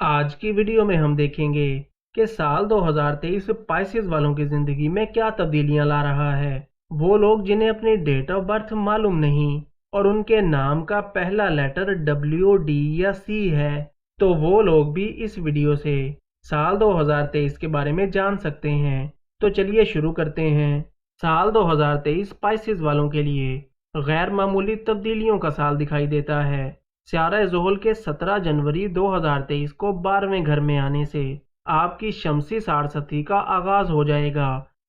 आज की वीडियो में हम देखेंगे कि साल 2023 स्पाइसेस वालों की जिंदगी में क्या तब्दीलियां ला रहा है। वो लोग जिन्हें अपनी डेट ऑफ बर्थ मालूम नहीं और उनके नाम का पहला लेटर डब्ल्यू, डी या सी है, तो वो लोग भी इस वीडियो से साल 2023 के बारे में जान सकते हैं। तो चलिए शुरू करते हैं। साल 2023 स्पाइसेस वालों के लिए गैर मामूली तब्दीलियों का साल दिखाई देता है। स्यारा ज़ोहल के 17 जनवरी 2023 को 12वें घर में आने से आपकी शमसी साढ़सती का आगाज हो जाएगा।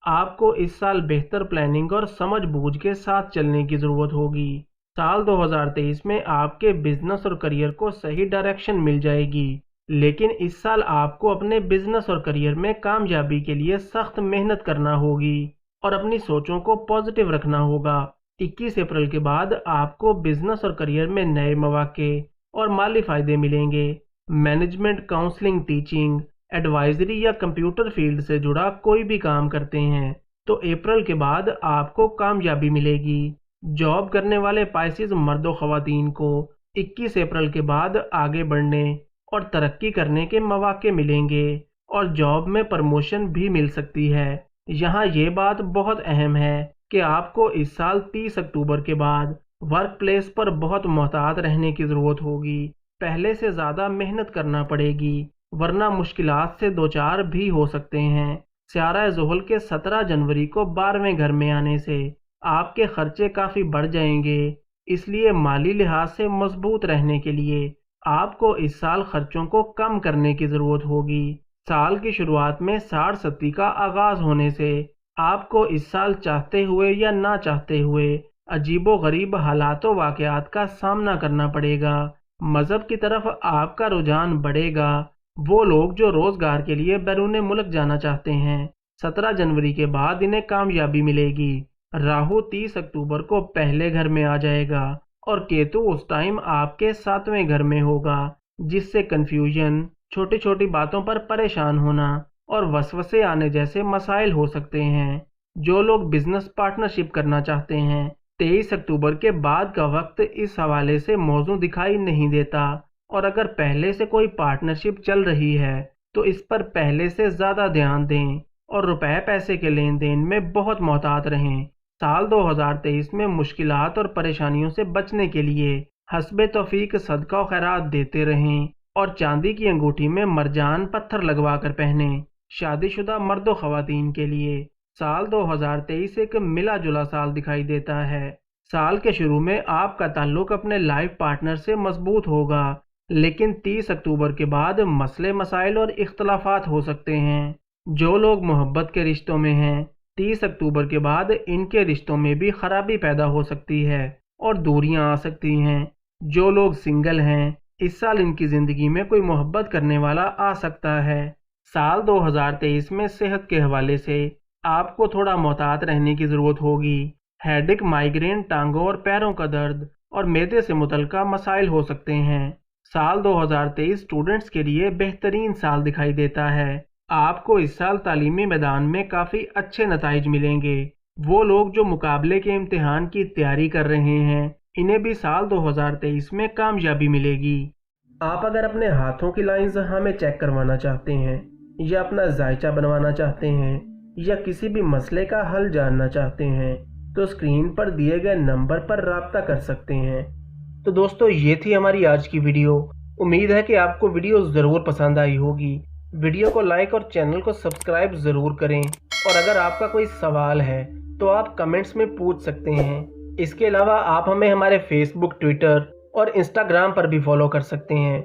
आपको इस साल बेहतर प्लानिंग और समझबूझ के साथ चलने की ज़रूरत होगी। साल 2023 में आपके बिजनेस और करियर को सही डायरेक्शन मिल जाएगी, लेकिन इस साल आपको अपने बिजनेस और करियर में कामयाबी के लिए सख्त मेहनत करना होगी और अपनी सोचों को पॉजिटिव रखना होगा। 21 अप्रैल के बाद आपको बिजनेस और करियर में नए मौके और माली फायदे मिलेंगे। मैनेजमेंट, काउंसलिंग, टीचिंग, एडवाइजरी या कंप्यूटर फील्ड से जुड़ा कोई भी काम करते हैं तो अप्रैल के बाद आपको कामयाबी मिलेगी। जॉब करने वाले पाइसेस मर्द और ख़वातीन को 21 अप्रैल के बाद आगे बढ़ने और तरक्की करने के मौके मिलेंगे और जॉब में प्रमोशन भी मिल सकती है। यहाँ ये बात बहुत अहम है कि आपको इस साल 30 अक्टूबर के बाद वर्क प्लेस पर बहुत मोहतात रहने की ज़रूरत होगी। पहले से ज़्यादा मेहनत करना पड़ेगी, वरना मुश्किलात से दो चार भी हो सकते हैं। स्यारा ज़ोहल के 17 जनवरी को 12वें घर में आने से आपके खर्चे काफ़ी बढ़ जाएंगे, इसलिए माली लिहाज से मजबूत रहने के लिए आपको इस साल खर्चों को कम करने की ज़रूरत होगी। साल की शुरुआत में साढ़सती का आगाज़ होने से आपको इस साल चाहते हुए या ना चाहते हुए अजीबो गरीब हालातों वाक़यात का सामना करना पड़ेगा। मज़हब की तरफ आपका रुझान बढ़ेगा। वो लोग जो रोज़गार के लिए बैरून मुल्क जाना चाहते हैं, 17 जनवरी के बाद इन्हें कामयाबी मिलेगी। राहु 30 अक्टूबर को पहले घर में आ जाएगा और केतु उस टाइम आपके 7वें घर में होगा, जिससे कन्फ्यूजन, छोटी छोटी बातों पर परेशान होना और वसवसे आने जैसे मसाइल हो सकते हैं। जो लोग बिजनेस पार्टनरशिप करना चाहते हैं, 23 अक्टूबर के बाद का वक्त इस हवाले से मौजू दिखाई नहीं देता और अगर पहले से कोई पार्टनरशिप चल रही है तो इस पर पहले से ज़्यादा ध्यान दें और रुपए पैसे के लेन देन में बहुत मोहतात रहें। साल 2023 में मुश्किलात और परेशानियों से बचने के लिए हस्बे तौफीक सदका और खैरात देते रहें और चांदी की अंगूठी में मरजान पत्थर लगवा कर पहने। शादीशुदा मर्द और ख़वातीन के लिए साल 2023 एक मिला जुला साल दिखाई देता है। साल के शुरू में आपका ताल्लुक अपने लाइफ पार्टनर से मजबूत होगा, लेकिन 30 अक्टूबर के बाद मसले मसाइल और इख्तलाफात हो सकते हैं। जो लोग मोहब्बत के रिश्तों में हैं, 30 अक्टूबर के बाद इनके रिश्तों में भी खराबी पैदा हो सकती है और दूरियां आ सकती हैं। जो लोग सिंगल हैं, इस साल इनकी ज़िंदगी में कोई मोहब्बत करने वाला आ सकता है। साल 2023 में सेहत के हवाले से आपको थोड़ा मोहतात रहने की ज़रूरत होगी। हेडेक, माइग्रेन, टांगों और पैरों का दर्द और मैदे से मुतल्लिका मसाइल हो सकते हैं। साल 2023 स्टूडेंट्स के लिए बेहतरीन साल दिखाई देता है। आपको इस साल तालीमी मैदान में काफ़ी अच्छे नताइज मिलेंगे। वो लोग जो मुकाबले के इम्तिहान की तैयारी कर रहे हैं, इन्हें भी साल 2023 में कामयाबी मिलेगी। आप अगर अपने हाथों की लाइंस हमें चेक करवाना चाहते हैं या अपना जायचा बनवाना चाहते हैं या किसी भी मसले का हल जानना चाहते हैं तो स्क्रीन पर दिए गए नंबर पर राब्ता कर सकते हैं। तो दोस्तों, ये थी हमारी आज की वीडियो। उम्मीद है कि आपको वीडियो ज़रूर पसंद आई होगी। वीडियो को लाइक और चैनल को सब्सक्राइब ज़रूर करें और अगर आपका कोई सवाल है तो आप कमेंट्स में पूछ सकते हैं। इसके अलावा आप हमें हमारे फेसबुक, ट्विटर और इंस्टाग्राम पर भी फॉलो कर सकते हैं।